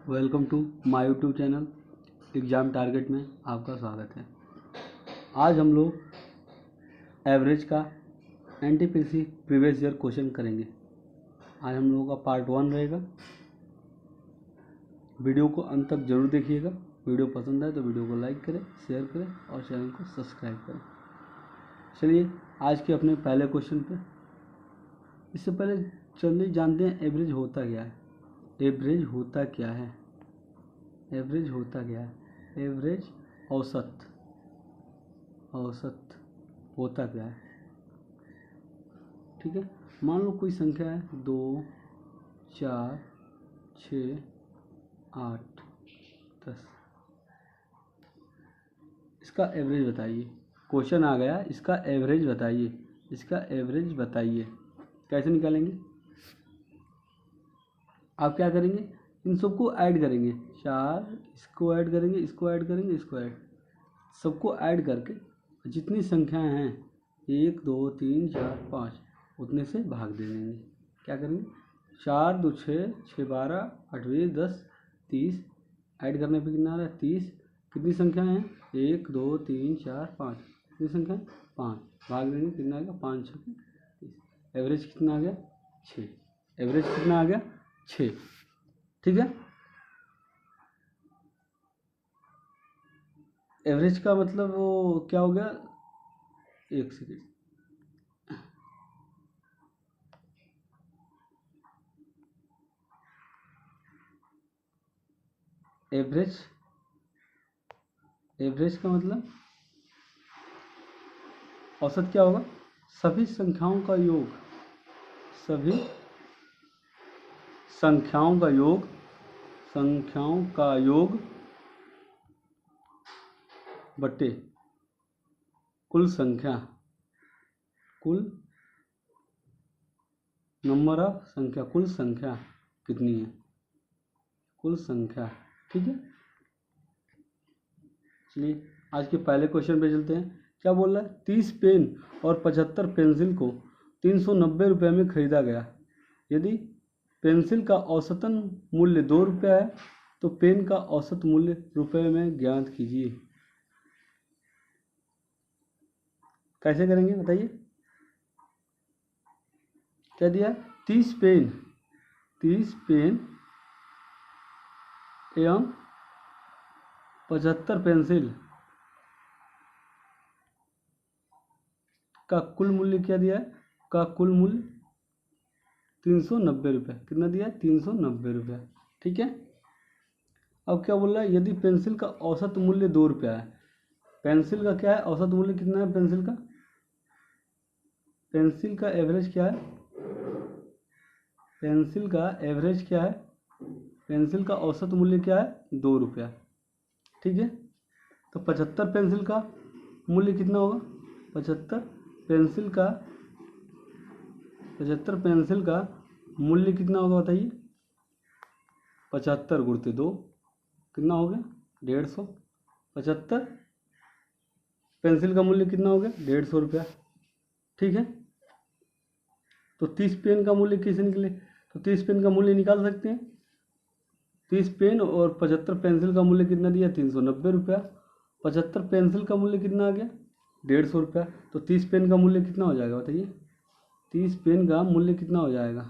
Welcome to my YouTube channel exam target में आपका स्वागत है। आज हम लोग एवरेज का एनटीपीसी प्रीवियस ईयर क्वेश्चन करेंगे। आज हम लोगों का पार्ट 1 रहेगा। वीडियो को अंत तक जरूर देखिएगा। वीडियो पसंद आए तो वीडियो को लाइक करें, शेयर करें और चैनल को सब्सक्राइब करें। चलिए आज के अपने पहले क्वेश्चन पे। इससे पहले चलिए जानते हैं एवरेज होता क्या है। एवरेज होता क्या है? एवरेज होता क्या है? एवरेज औसत होता क्या है? ठीक है, मान लो कोई संख्या है 2, 4, 6, 8, 10। इसका एवरेज बताइए। क्वेश्चन आ गया, इसका एवरेज बताइए। इसका एवरेज बताइए। कैसे निकालेंगे? आप क्या करेंगे? इन सबको ऐड करेंगे। 4 इसको ऐड करेंगे, इसको ऐड करेंगे, इसको ऐड, सबको ऐड करके जितनी संख्याएं हैं 1 2 3 4 5 उतने से भाग दे देंगे। क्या करेंगे? 4 2 6 6 12 8 20 10 30 ऐड करने पे कितना आ रहा है? 30। कितनी संख्याएं हैं? 1 2 3 4 5। कितनी संख्या? 5। भाग देंगे, कितना आ गया? 5 6 30। एवरेज कितना आ गया? 6। एवरेज कितना आ गया? 6। ठीक है, एवरेज का मतलब वो क्या हो गया? एक सेकेंड, एवरेज का मतलब औसत क्या होगा? सभी संख्याओं का योग। सभी संख्याओं का योग, संख्याओं का योग बटे कुल संख्या, कुल नंबर ऑफ संख्या, कुल संख्या कितनी है? कुल संख्या। ठीक है, चलिए आज के पहले क्वेश्चन पे चलते हैं। क्या बोल रहा है? 30 पेन और 75 पेंसिल को 390 रुपये में खरीदा गया। यदि पेंसिल का औसतन मूल्य 2 रुपया है तो पेन का औसत मूल्य रुपये में ज्ञात कीजिए। कैसे करेंगे बताइए? क्या दिया? 30 पेन एवं 75 पेंसिल का कुल मूल्य क्या दिया है? का कुल मूल्य 390 रुपये। कितना दिया है? 390 रुपये। ठीक है, अब क्या बोल रहा है? यदि पेंसिल का औसत मूल्य 2 रुपया है। पेंसिल का क्या है? औसत मूल्य कितना है पेंसिल का? पेंसिल का एवरेज क्या है? पेंसिल का एवरेज क्या है? पेंसिल का औसत मूल्य क्या है? 2 रुपया। ठीक है, तो 75 पेंसिल का मूल्य कितना होगा? 75 पेंसिल का मूल्य कितना होगा बताइए? 75 गुणित 2 कितना हो गया? 150। 75 पेंसिल का मूल्य कितना हो गया? 150 रुपया। ठीक है, तो 30 पेन का मूल्य कैसे निकले? तो 30 पेन का मूल्य निकाल सकते हैं। 30 पेन और 75 पेंसिल का मूल्य कितना दिया? 390 रुपया। 75 पेंसिल का मूल्य कितना आ गया? 150 रुपया। तो 30 पेन का मूल्य कितना हो जाएगा बताइए? 30 पेन का मूल्य कितना हो जाएगा?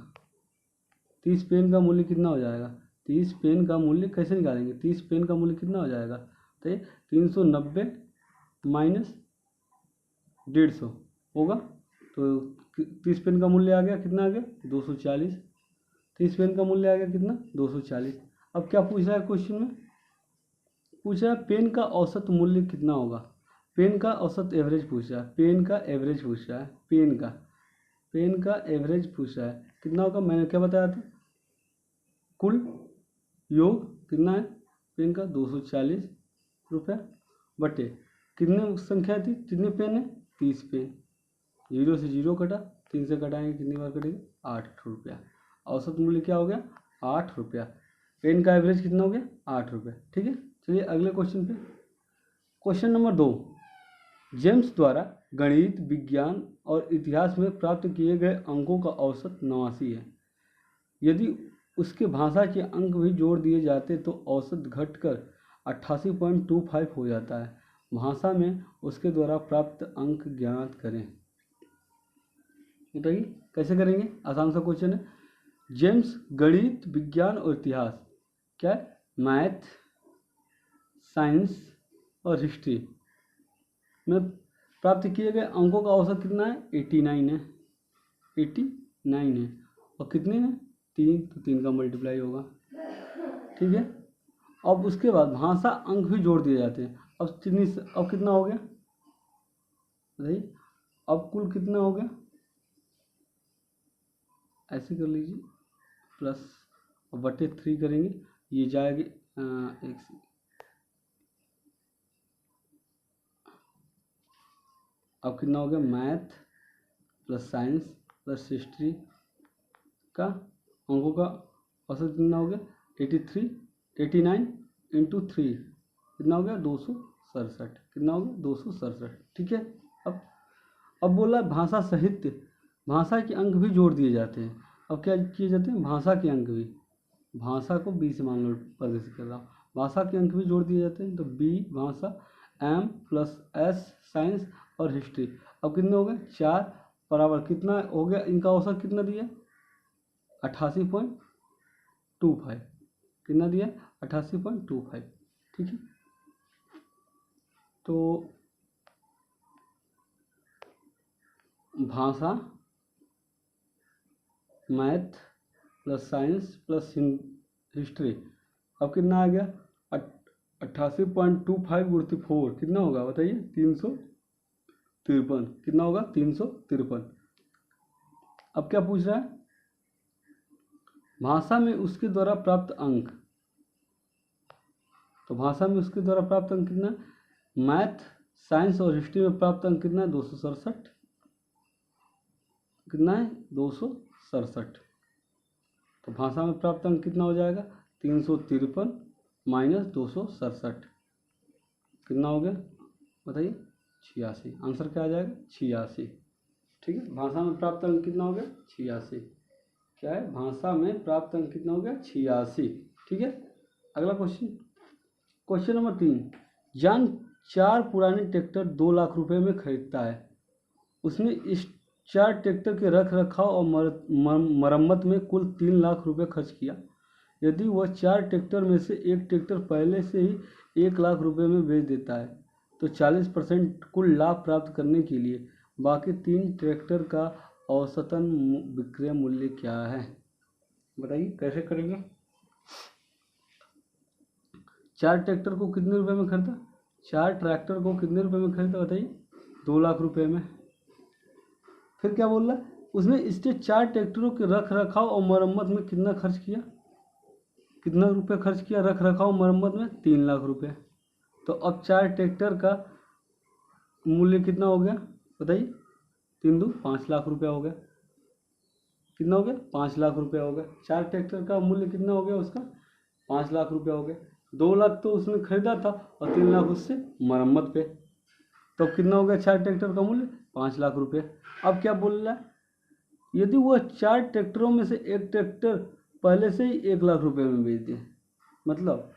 30 पेन का मूल्य कितना हो जाएगा? 30 पेन का मूल्य कैसे निकालेंगे? 30 पेन का मूल्य कितना हो जाएगा बताइए? 390 माइनस 150 होगा, तो 30 पेन का मूल्य आ गया कितना? आ गया 240। 30 पेन का मूल्य आ गया कितना? 240। अब क्या पूछ रहा है क्वेश्चन में? पूछ रहा है पेन का औसत मूल्य कितना होगा। पेन का औसत एवरेज पूछ रहा है। पेन का एवरेज पूछ रहा है। पेन का एवरेज पूछ रहा है। कितना होगा? मैंने क्या बताया था? कुल योग कितना है पेन का? 240 रुपया बटे कितने संख्या थी? कितने पेन है? 30 पेन। 0 से 0 कटा, 3 से कटाएंगे, कितनी बार कटेंगे? 8 रुपया। औसत मूल्य क्या हो गया? 8 रुपया। पेन का एवरेज कितना हो गया? 8 रुपया। ठीक है, चलिए अगले क्वेश्चन पे। क्वेश्चन नंबर 2, जेम्स द्वारा गणित, विज्ञान और इतिहास में प्राप्त किए गए अंकों का औसत 89 है। यदि उसके भाषा के अंक भी जोड़ दिए जाते तो औसत घटकर 88.25 हो जाता है। भाषा में उसके द्वारा प्राप्त अंक ज्ञात करें। बताइए कैसे करेंगे, आसान सा क्वेश्चन है। जेम्स गणित, विज्ञान और इतिहास, क्या है, मैथ, साइंस और हिस्ट्री में प्राप्त किए गए अंकों का औसत कितना है, 89 है, 89 है। और कितने हैं, 3, तो 3 का मल्टीप्लाई होगा। ठीक है, अब उसके बाद भाषा अंक भी जोड़ दिए जाते हैं। अब कितना हो गया बताइए, अब कुल कितना हो गया, ऐसे कर लीजिए, प्लस बटे 3 करेंगे, ये जाएगी अब कितना हो गया, math plus science plus history का अंकों का औसत कितना हो गया, 89 इंटू 3 कितना हो गया, 267। कितना हो गया, 267। ठीक है, अब बोला भाषा साहित्य, भाषा के अंक भी जोड़ दिए जाते हैं। अब क्या किए जाते हैं, भाषा के अंक भी, भाषा को बी से मान लो प्रदर्शित कर रहा हूँ, भाषा के अंक भी जोड़ दिए जाते हैं। तो बी भाषा, एम प्लस एस साइंस और हिस्ट्री। अब कितने हो गए, 4 बराबर कितना हो गया, इनका औसत कितना दिया, 88.25। कितना दिया, 88.25। ठीक है, तो भाषा, math plus science plus history, अब कितना आ गया, 88.25 गुणित 4 कितना होगा बताइए, 353। कितना होगा, 353। अब क्या पूछ रहा है, भाषा में उसके द्वारा प्राप्त अंक। तो भाषा में उसके द्वारा प्राप्त अंक कितना, मैथ, साइंस और हिस्ट्री में प्राप्त अंक कितना है, 267। कितना है, 267। तो भाषा में प्राप्त अंक कितना हो जाएगा, 353 माइनस 267 कितना हो गया बताइए, 86। आंसर क्या आ जाएगा, 86। ठीक है, भाषा में प्राप्त अंक कितना हो गया, 86। क्या है, भाषा में प्राप्त अंक कितना हो गया, 86। ठीक है, अगला क्वेश्चन नंबर 3। जान 4 पुराने ट्रैक्टर 2 लाख रुपए में खरीदता है। उसने इस 4 ट्रैक्टर के रख रखाव और मरम्मत में कुल 3 लाख रुपए खर्च किया। यदि वह 4 ट्रैक्टर में से एक ट्रैक्टर पहले से ही 1 लाख रुपए में बेच देता है तो 40% कुल लाभ प्राप्त करने के लिए बाकी 3 ट्रैक्टर का औसतन विक्रय मूल्य क्या है, बताइए कैसे करेंगे। 4 ट्रैक्टर को कितने रुपए में खरीदा, 4 ट्रैक्टर को कितने रुपए में खरीदा बताइए, 2 लाख रुपए में। फिर क्या बोल रहा है, उसने इसके 4 ट्रैक्टरों के रख रखाव और मरम्मत में कितना खर्च किया, कितना रुपए खर्च किया रख रखाव मरम्मत में, 3 लाख रुपए। तो अब 4 ट्रैक्टर का मूल्य कितना हो गया बताइए, 3 दूनी 5 लाख रुपया हो गया। कितना हो गया, 5 लाख रुपया हो गया। 4 ट्रैक्टर का मूल्य कितना हो गया उसका, 5 लाख रुपया हो गया। 2 लाख तो उसने खरीदा था और 3 लाख उससे मरम्मत पे, तो कितना हो गया 4 ट्रैक्टर का मूल्य, 5 लाख रुपये। अब क्या बोल रहा है, यदि वह 4 ट्रैक्टरों में से एक ट्रैक्टर पहले से ही 1 लाख रुपए में बेच दे, मतलब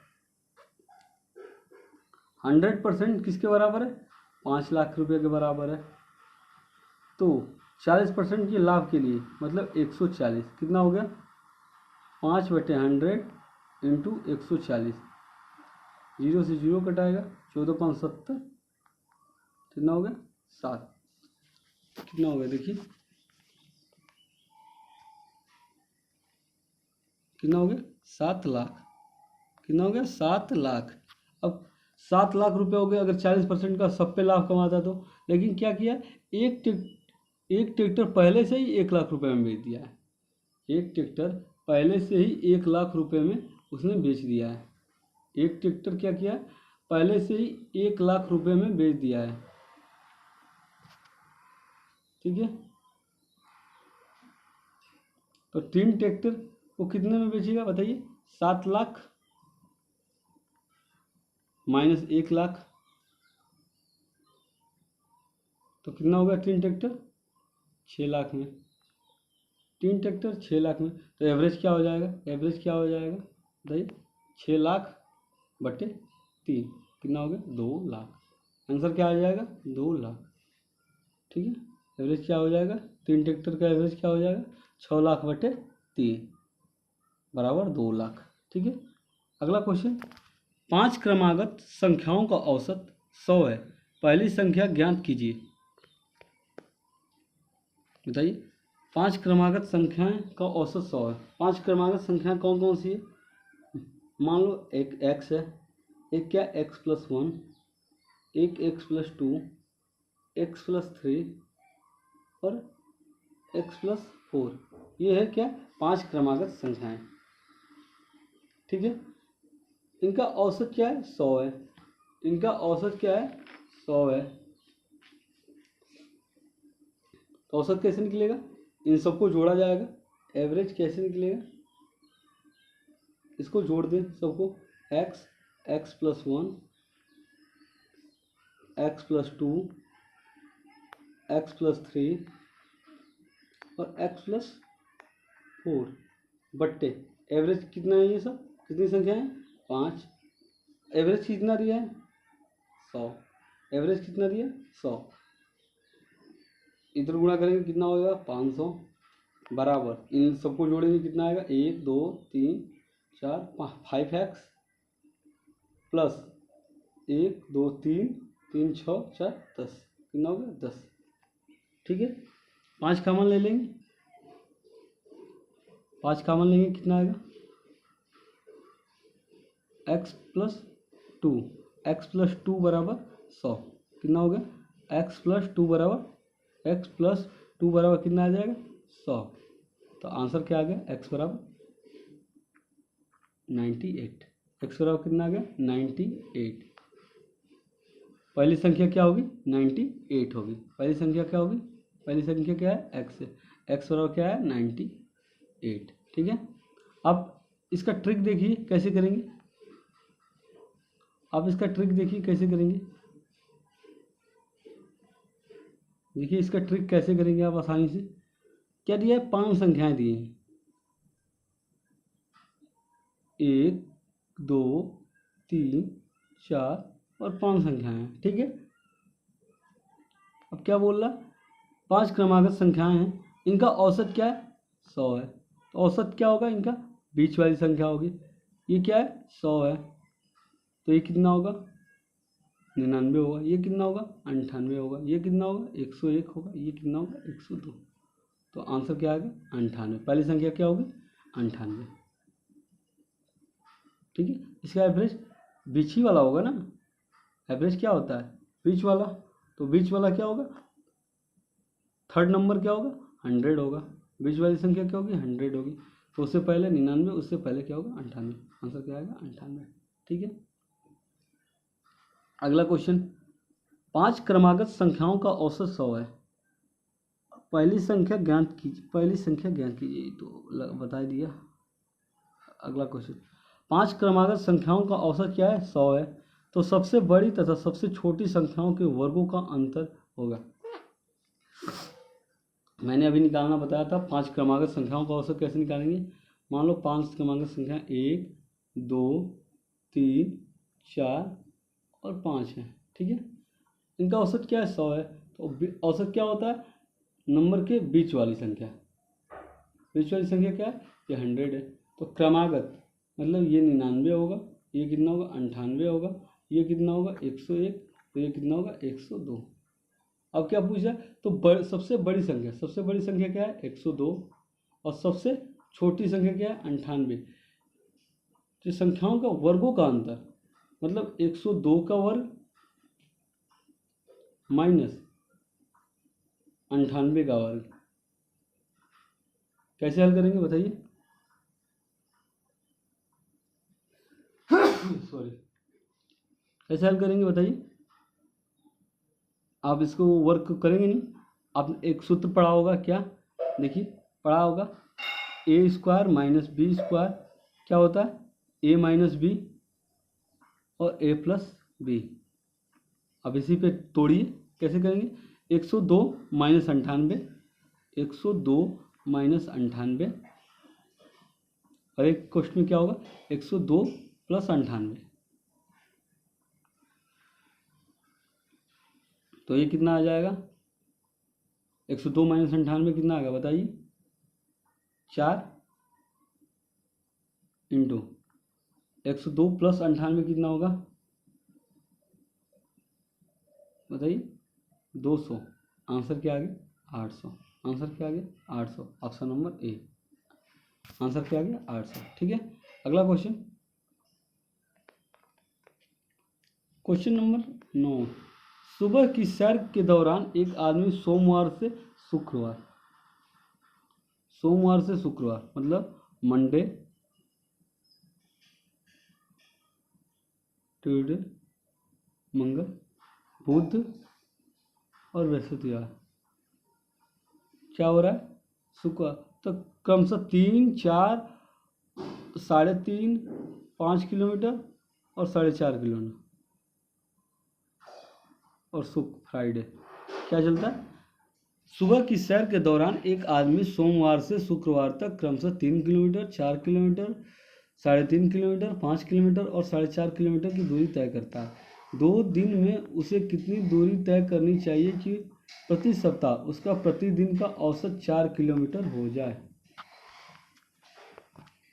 100% किसके बराबर है, 5 लाख रुपए के बराबर है। तो 40% के लाभ के लिए मतलब 140 कितना हो गया, 5/100 इंटू 140, 0 से 0 कटाएगा, 14×5 = 70, कितना हो गया 7। कितना हो गया देखिए, कितना हो गया 7 लाख। कितना हो गया 7 लाख। अब 7 लाख रुपए हो गए अगर 40% का सब पे लाभ कमाता तो, लेकिन क्या किया, एक ट्रैक्टर पहले से ही 1 लाख रुपए में बेच दिया है। एक ट्रैक्टर पहले से ही 1 लाख रुपए में उसने बेच दिया है। एक ट्रैक्टर क्या किया, पहले से ही 1 लाख रुपए में बेच दिया है। ठीक है, तो 3 ट्रैक्टर को कितने में बेचेगा बताइए, 7 लाख माइनस 1 लाख, तो कितना होगा 3 ट्रैक्टर, 6 लाख में। 3 ट्रैक्टर 6 लाख में, तो एवरेज क्या हो जाएगा, एवरेज क्या हो जाएगा बताइए, 6 लाख बटे 3 कितना हो गया, 2 लाख। आंसर क्या आ जाएगा, 2 लाख। ठीक है, एवरेज क्या हो जाएगा, 3 ट्रैक्टर का एवरेज क्या हो जाएगा, 6 लाख बटे 3 बराबर 2 लाख। ठीक है, अगला क्वेश्चन, 5 क्रमागत संख्याओं का औसत 100 है, पहली संख्या ज्ञात कीजिए। बताइए, 5 क्रमागत संख्याएं का औसत 100 है। 5 क्रमागत संख्याएं कौन कौन सी है, मान लो एक x है, एक क्या x+1, एक x+2, x+3 और x+4, ये है क्या 5 क्रमागत संख्याएं। ठीक है, इनका औसत क्या है, 100 है, इनका औसत क्या है, 100 है। तो औसत कैसे निकलेगा, इन सबको जोड़ा जाएगा, एवरेज कैसे निकलेगा, इसको जोड़ दें सबको, x, x+1, x+2, x+3 और x+4 बट्टे एवरेज कितना है, ये सब कितनी संख्या है, 5। एवरेज कितना दिया है, 100। एवरेज कितना दिया, 100। इधर गुणा करेंगे कितना होगा, 500 बराबर इन सबको जोड़ेंगे कितना आएगा, 1 2 3 4 5x प्लस 1 2 3 3 6 4 10 कितना होगा, 10। ठीक है, 5 कॉमन ले लेंगे, 5 कॉमन लेंगे कितना आएगा, x+2, x+2 बराबर 100 कितना हो गया, x+2 बराबर कितना आ जाएगा, 100। तो आंसर क्या आ गया, x बराबर 98। x बराबर कितना आ गया, 98। पहली संख्या क्या होगी, 98 होगी। पहली संख्या क्या होगी, पहली संख्या क्या है, x है, x बराबर क्या है, 98। ठीक है, अब इसका ट्रिक देखिए कैसे करेंगे, आप इसका ट्रिक देखिए कैसे करेंगे। देखिए इसका ट्रिक कैसे करेंगे आप आसानी से। क्या दिया है, 5 संख्याएं दी हैं, 1 2 3 4 और 5 संख्याएं हैं। ठीक है, अब क्या बोल रहा, 5 क्रमागत संख्याएं हैं, इनका औसत क्या है, 100 है। तो औसत क्या होगा, इनका बीच वाली संख्या होगी, ये क्या है, 100 है, तो ये कितना होगा, 99 होगा, ये कितना होगा, 98 होगा, ये कितना होगा, 101 होगा, ये कितना होगा, 102। तो आंसर क्या आएगा, 98। पहली संख्या क्या होगी, 98। ठीक है, इसका एवरेज बीच ही वाला होगा ना, एवरेज क्या होता है, बीच वाला, तो बीच वाला क्या होगा, थर्ड नंबर क्या होगा, 100 होगा, बीच वाली संख्या क्या होगी, 100 होगी, तो उससे पहले 99, उससे पहले क्या होगा, 98। आंसर क्या आएगा, 98। ठीक है, अगला क्वेश्चन, 5 क्रमागत संख्याओं का औसत 100 है, पहली संख्या ज्ञात कीजिए, पहली संख्या ज्ञात कीजिए, तो बता दिया। अगला क्वेश्चन, 5 क्रमागत संख्याओं का औसत क्या है, 100 है, तो सबसे बड़ी तथा सबसे छोटी संख्याओं के वर्गों का अंतर होगा। मैंने अभी निकालना बताया था, 5 क्रमागत संख्याओं का औसत कैसे निकालेंगे। मान लो 5 क्रमागत संख्या 1 2 3 4 और 5 है। ठीक है, इनका औसत क्या है, 100 है, तो औसत क्या होता है, नंबर के बीच वाली संख्या, बीच वाली संख्या क्या है, ये 100 है। तो क्रमागत मतलब ये 99 होगा, ये कितना होगा, 98 होगा, ये कितना होगा, 101, तो ये कितना होगा, 102। अब क्या पूछा, तो सबसे बड़ी संख्या क्या है, 102, और सबसे छोटी संख्या क्या है, 98। तो संख्याओं का वर्गों का अंतर मतलब 102 का वर्ग माइनस 98 का वर्ग, कैसे हल करेंगे बताइए। सॉरी, कैसे हल करेंगे बताइए। आप इसको वर्क करेंगे नहीं, आप एक सूत्र पढ़ा होगा, क्या देखिए पढ़ा होगा, ए स्क्वायर माइनस बी स्क्वायर क्या होता है, ए माइनस बी और ए प्लस बी। अब इसी पे तोड़िए, कैसे करेंगे, 102 माइनस 98, 102 माइनस 98, और एक क्वेश्चन में क्या होगा 102 प्लस 98। तो ये कितना आ जाएगा 102 माइनस 98 कितना आ गया बताइए 4 इंटू 102 प्लस 98 कितना होगा बताइए 200। आंसर क्या आ गया 800। आंसर क्या आ गया 800। Option number A. आंसर क्या आ गया 800। ठीक है, अगला क्वेश्चन, क्वेश्चन नंबर 9। सुबह की सैर के दौरान एक आदमी सोमवार से शुक्रवार मतलब मंडे, ट्यूसडे, मंगल, बुध और बृहस्पतिवार क्या हो रहा है शुक्रवार, तो क्रमशः 3, 4, 3.5, 5 किलोमीटर और 4.5 किलोमीटर, और शुक्र फ्राइडे क्या चलता है। सुबह की सैर के दौरान एक आदमी सोमवार से शुक्रवार तक क्रमशः 3 किलोमीटर, 4 किलोमीटर, 3.5 किलोमीटर, 5 किलोमीटर और 4.5 किलोमीटर की दूरी तय करता है। 2 दिन में उसे कितनी दूरी तय करनी चाहिए कि प्रति सप्ताह उसका प्रतिदिन का औसत 4 किलोमीटर हो जाए।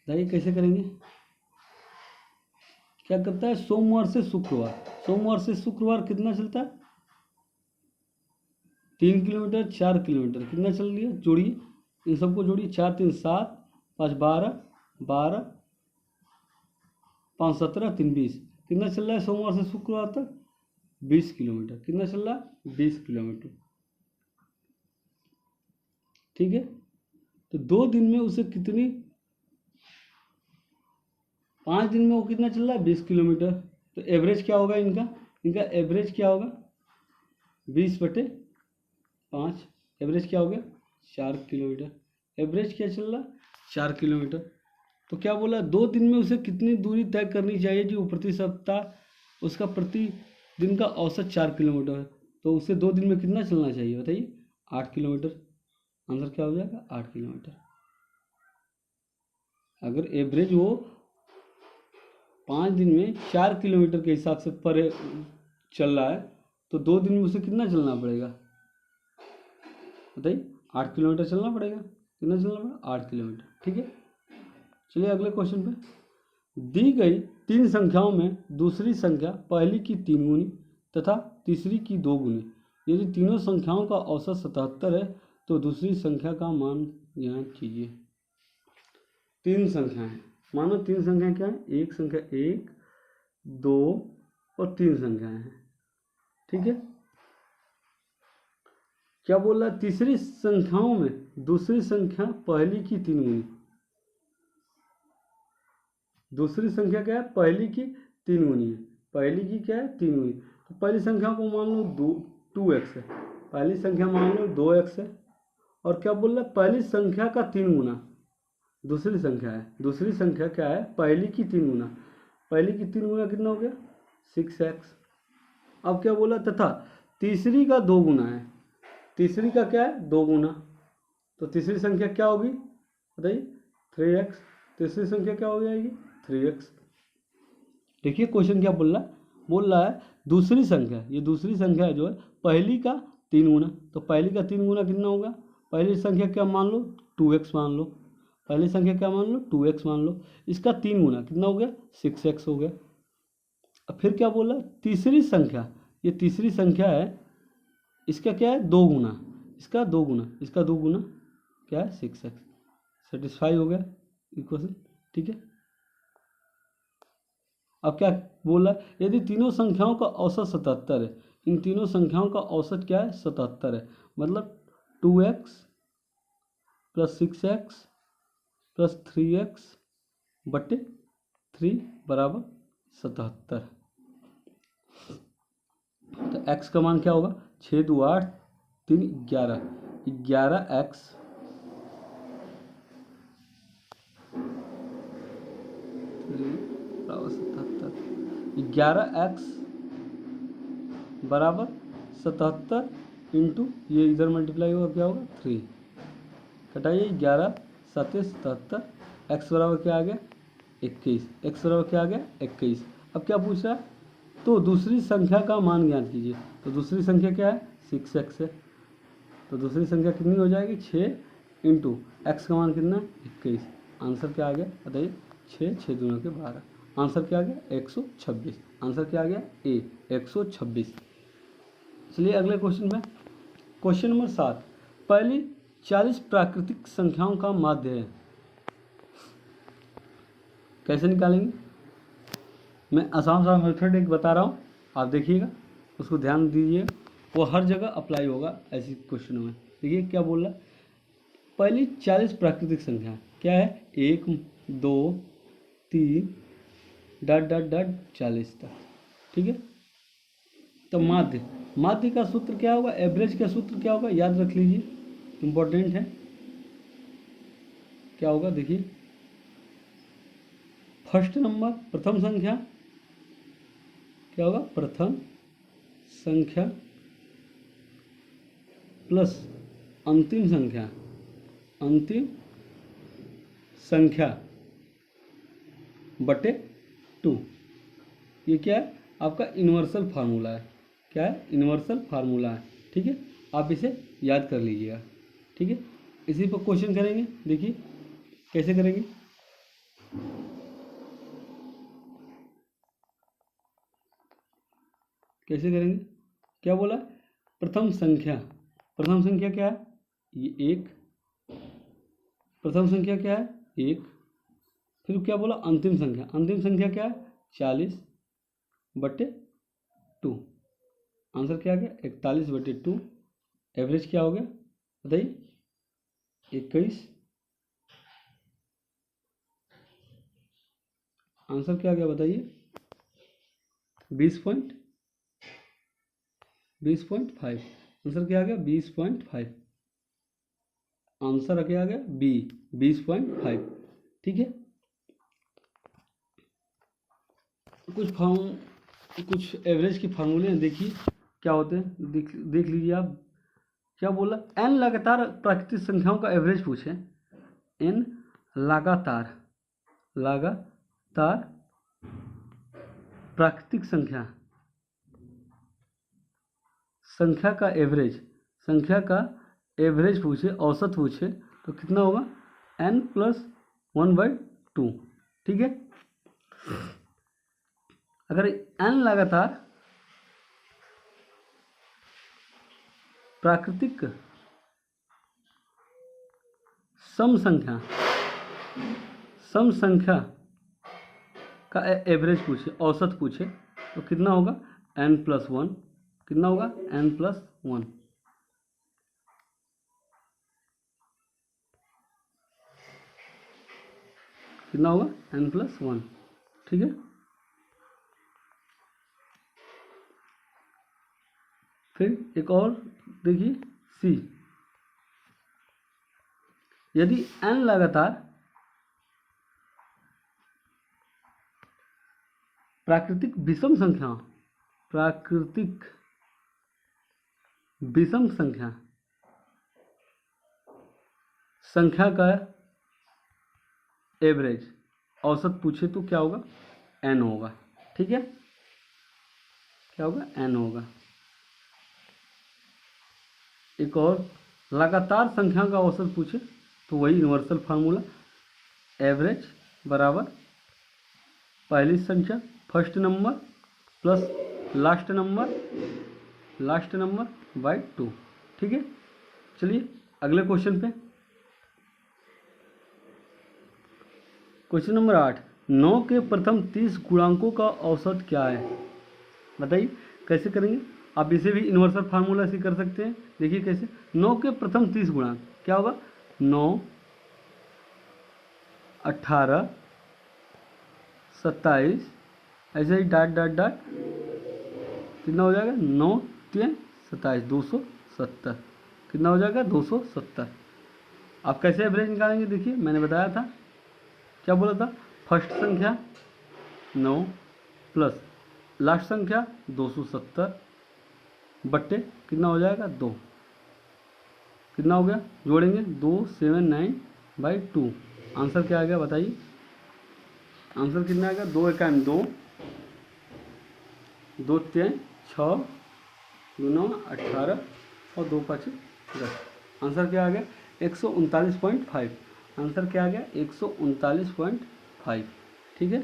बताइए कैसे करेंगे। क्या करता है सोमवार से शुक्रवार कितना चलता है 3 किलोमीटर, 4 किलोमीटर कितना चल रही है, जोड़िए इन सबको जोड़िए, 4 3 7, 5 12, 12 5 17, 3 20, कितना चल रहा है सोमवार से शुक्रवार तक 20 किलोमीटर। कितना चल रहा है 20 किलोमीटर। ठीक है, तो 2 दिन में उसे कितनी, 5 दिन में वो कितना चल रहा है 20 किलोमीटर। तो एवरेज क्या होगा इनका एवरेज क्या होगा 20/5, एवरेज क्या हो गया 4 किलोमीटर। एवरेज क्या चल रहा 4 किलोमीटर। तो क्या बोला 2 दिन में उसे कितनी दूरी तय करनी चाहिए कि वो प्रति सप्ताह उसका प्रति दिन का औसत 4 किलोमीटर है। तो उसे 2 दिन में कितना चलना चाहिए बताइए 8 किलोमीटर। आंसर क्या हो जाएगा 8 किलोमीटर। अगर एवरेज वो 5 दिन में 4 किलोमीटर के हिसाब से पर चल रहा है तो 2 दिन में उसे कितना चलना पड़ेगा बताइए 8 किलोमीटर चलना पड़ेगा। कितना चलना पड़ेगा 8 किलोमीटर। ठीक है, चलिए अगले क्वेश्चन पे। दी गई 3 संख्याओं में दूसरी संख्या पहली की 3 गुनी तथा तीसरी की 2 गुनी। यदि तीनों संख्याओं का औसत 77 है तो दूसरी संख्या का मान ज्ञात कीजिए। 3 संख्याएं, मानो 3 संख्याएं क्या है, एक संख्या 1, 2 और 3 संख्याएं हैं। ठीक है, क्या बोल रहा है तीसरी संख्याओं में दूसरी संख्या पहली की 3 गुनी। दूसरी संख्या क्या है पहली की 3 गुनी है। पहली की क्या है 3 गुनी। तो पहली संख्या को मान लो 2x है, पहली संख्या मान लो 2x है। और क्या बोल रहा है पहली संख्या का 3 गुना दूसरी संख्या है। दूसरी संख्या क्या है पहली की 3 गुना। पहली की 3 गुना कितना हो गया 6x। अब क्या बोला तथा तीसरी का 2 गुना है। तीसरी का क्या है 2 गुना। तो तीसरी संख्या क्या होगी बताइए 3x। तीसरी संख्या क्या हो जाएगी 3x। देखिए क्वेश्चन क्या बोल रहा है दूसरी संख्या, ये दूसरी संख्या है जो है पहली का 3 गुना। तो पहली का 3 गुना कितना होगा, पहली संख्या क्या मान लो 2x मान लो। पहली संख्या क्या मान लो 2x मान लो। इसका 3 गुना कितना हो गया 6x हो गया। अब फिर क्या बोला तीसरी संख्या, ये तीसरी संख्या है इसका क्या है 2 गुना, इसका 2 गुना, इसका 2 गुना क्या है 6x। सेटिस्फाई हो गया इक्वेशन। ठीक है, अब क्या बोला यदि तीनों संख्याओं का औसत 77 है, इन तीनों संख्याओं का औसत क्या है 77 है, मतलब 2x plus 6x plus 3x बटे 3 बराबर 77। तो x का मान क्या होगा 6 2 8 3 11, 11x बराबर 77, 11x बराबर 77 इंटू ये इधर मल्टीप्लाई होगा क्या होगा 3। घटाइए 11 7 77, एक्स बराबर क्या आ गया 21, एक्स बराबर क्या आ गया 21। अब क्या पूछ रहा है, तो दूसरी संख्या का मान ज्ञात कीजिए। तो दूसरी संख्या क्या है 6x है, तो दूसरी संख्या कितनी हो जाएगी 6 इंटू एक्स का मान कितना है 21। आंसर क्या आ गया बताइए, 6 6 दूना के 12, आंसर क्या आ गया 126। आंसर क्या आ गया ए 126। चलिए अगले क्वेश्चन में, क्वेश्चन नंबर 7, पहली 40 प्राकृतिक संख्याओं का माध्य है। कैसे निकालेंगे, मैं आसान सा मेथड एक बता रहा हूँ, आप देखिएगा, उसको ध्यान दीजिए, वो हर जगह अप्लाई होगा ऐसी क्वेश्चनों में। देखिए क्या बोल रहा है, पहली 40 प्राकृतिक संख्या क्या है 1 2 3 डॉट डॉट डॉट 40 तक, ठीक है। तो माध्य, माध्य का सूत्र क्या होगा, एवरेज का सूत्र क्या होगा, याद रख लीजिए, इंपॉर्टेंट है। क्या होगा देखिए, फर्स्ट नंबर प्रथम संख्या क्या होगा, प्रथम संख्या प्लस अंतिम संख्या, अंतिम संख्या बटे 2। ये क्या है आपका यूनिवर्सल फार्मूला है, क्या है यूनिवर्सल फार्मूला है, ठीक है। आप इसे याद कर लीजिएगा, ठीक है। इसी पर क्वेश्चन करेंगे, देखिए कैसे करेंगे। कैसे करेंगे, क्या बोला, प्रथम संख्या, प्रथम संख्या क्या है ये 1, प्रथम संख्या क्या है 1, फिर क्या बोला अंतिम संख्या, अंतिम संख्या क्या है 40 बटे 2। आंसर क्या आ गया 41 बटे 2। एवरेज क्या हो गया बताइए 21। आंसर क्या आ गया बताइए 20.5। आंसर क्या आ गया 20.5। आंसर क्या आ गया बी 20.5, ठीक है। कुछ एवरेज के फार्मूले हैं, देखिए क्या होते हैं, देख लीजिए आप। क्या बोला, एन लगातार प्राकृतिक संख्याओं का एवरेज पूछे, एन लगातार प्राकृतिक संख्या का एवरेज पूछे, औसत पूछे, तो कितना होगा n+1/2, ठीक है। अगर n लगातार प्राकृतिक सम संख्या का एवरेज पूछे, औसत पूछे, तो कितना होगा n+1, कितना होगा n+1, कितना होगा n+1, ठीक है। फिर एक और देखिए सी, यदि n लगातार प्राकृतिक विषम संख्या का एवरेज औसत पूछे तो क्या होगा n होगा, ठीक है। क्या होगा n होगा। एक और लगातार संख्या का औसत पूछे तो वही यूनिवर्सल फार्मूला, एवरेज बराबर पहली संख्या first number plus last number by 2, ठीक है। चलिए अगले क्वेश्चन पे, क्वेश्चन नंबर 8, 9 के प्रथम 30 गुणांकों का औसत क्या है बताइए। कैसे करेंगे, आप इसे भी यूनिवर्सल फार्मूला से कर सकते हैं। देखिए कैसे, 9 के प्रथम 30 गुणांक क्या होगा 9 18 27, ऐसे ही डॉट डॉट डॉट, कितना हो जाएगा 9 3 27 270, कितना हो जाएगा 270। आप कैसे एवरेज निकालेंगे, देखिए मैंने बताया था, क्या बोला था, फर्स्ट संख्या 9 प्लस लास्ट संख्या 270 बट्टे कितना हो जाएगा 2, कितना हो गया, जोड़ेंगे 279/2। आंसर क्या आ गया बताइए, आंसर कितना आ गया, 2 एकान 2, 2 3 6, 2 9 18 और 2 5 10। आंसर क्या आ गया 139.5। आंसर क्या आ गया 139.5। ठीक है,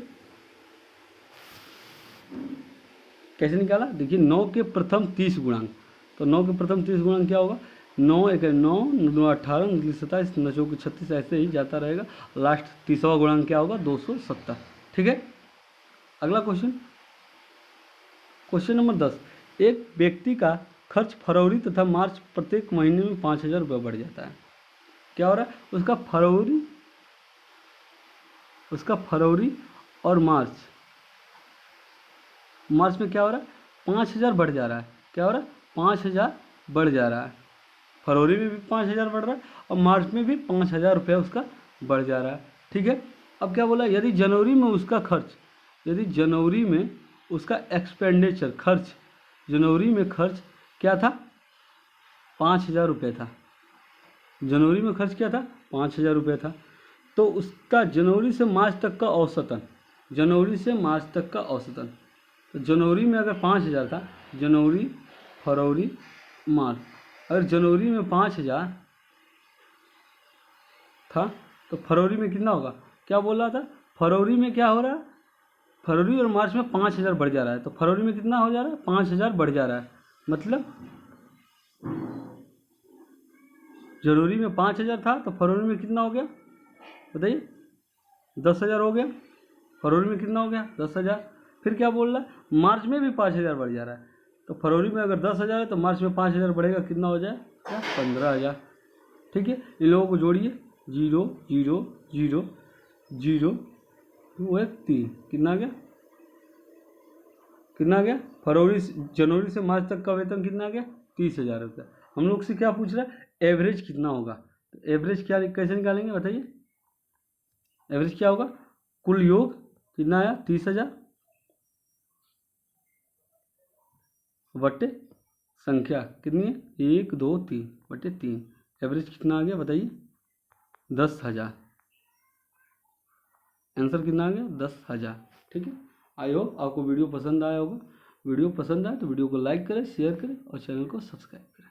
कैसे निकाला, देखिए 9 के प्रथम 30 गुणांक, तो 9 के प्रथम 30 गुणांक क्या होगा, 9 एक 9, 9 18, 9 27, 9 चौके 36, ऐसे ही जाता रहेगा। लास्ट 30वां गुणांक क्या होगा 270। ठीक है, अगला क्वेश्चन, क्वेश्चन नंबर 10। एक व्यक्ति का खर्च फरवरी तथा मार्च प्रत्येक महीने में 5,000 रुपये बढ़ जाता है। क्या हो रहा है, उसका फरवरी और मार्च में क्या हो रहा है, 5,000 बढ़ जा रहा है। क्या हो रहा है, 5,000 बढ़ जा रहा है। फरवरी में भी 5,000 बढ़ रहा है और मार्च में भी 5,000 रुपया उसका बढ़ जा रहा है। ठीक है, अब क्या बोला, यदि जनवरी में उसका एक्सपेंडिचर खर्च, जनवरी में खर्च क्या था, 5,000 रुपये था। जनवरी में खर्च क्या था, 5,000 रुपये था। तो उसका जनवरी से मार्च तक का औसतन, तो जनवरी में अगर 5,000 था, जनवरी फरवरी मार्च, अगर जनवरी में 5,000 था तो फरवरी में कितना होगा, क्या बोल रहा था, फरवरी में क्या हो रहा है, फरवरी और मार्च में 5,000 बढ़ जा रहा है, तो फरवरी में कितना हो जा रहा है, 5,000 बढ़ जा रहा है। मतलब जनवरी में 5,000 था तो फरवरी में कितना हो गया बताइए, 10,000 हो गया। फरवरी में कितना हो गया 10,000। फिर क्या बोल रहा है, मार्च में भी 5,000 बढ़ जा रहा है, तो फरवरी में अगर 10,000 है तो मार्च में 5,000 बढ़ेगा, कितना हो जाए, क्या 15,000। ठीक है, इन लोगों को जोड़िए, 0 0 0 0 2 1 3, कितना आ गया, जनवरी से मार्च तक का वेतन कितना आ गया, 30,000 रुपया। हम लोग से क्या पूछ रहा है, एवरेज कितना होगा, तो एवरेज क्या कैसे निकालेंगे बताइए, एवरेज क्या होगा, कुल योग कितना आया 30,000 बटे संख्या कितनी है, 1 2 3 बटे 3, एवरेज कितना आ गया बताइए, 10,000। आंसर कितना आ गया 10,000। ठीक है, आई होप आपको वीडियो पसंद आया होगा। वीडियो पसंद आए तो वीडियो को लाइक करें, शेयर करें और चैनल को सब्सक्राइब करें।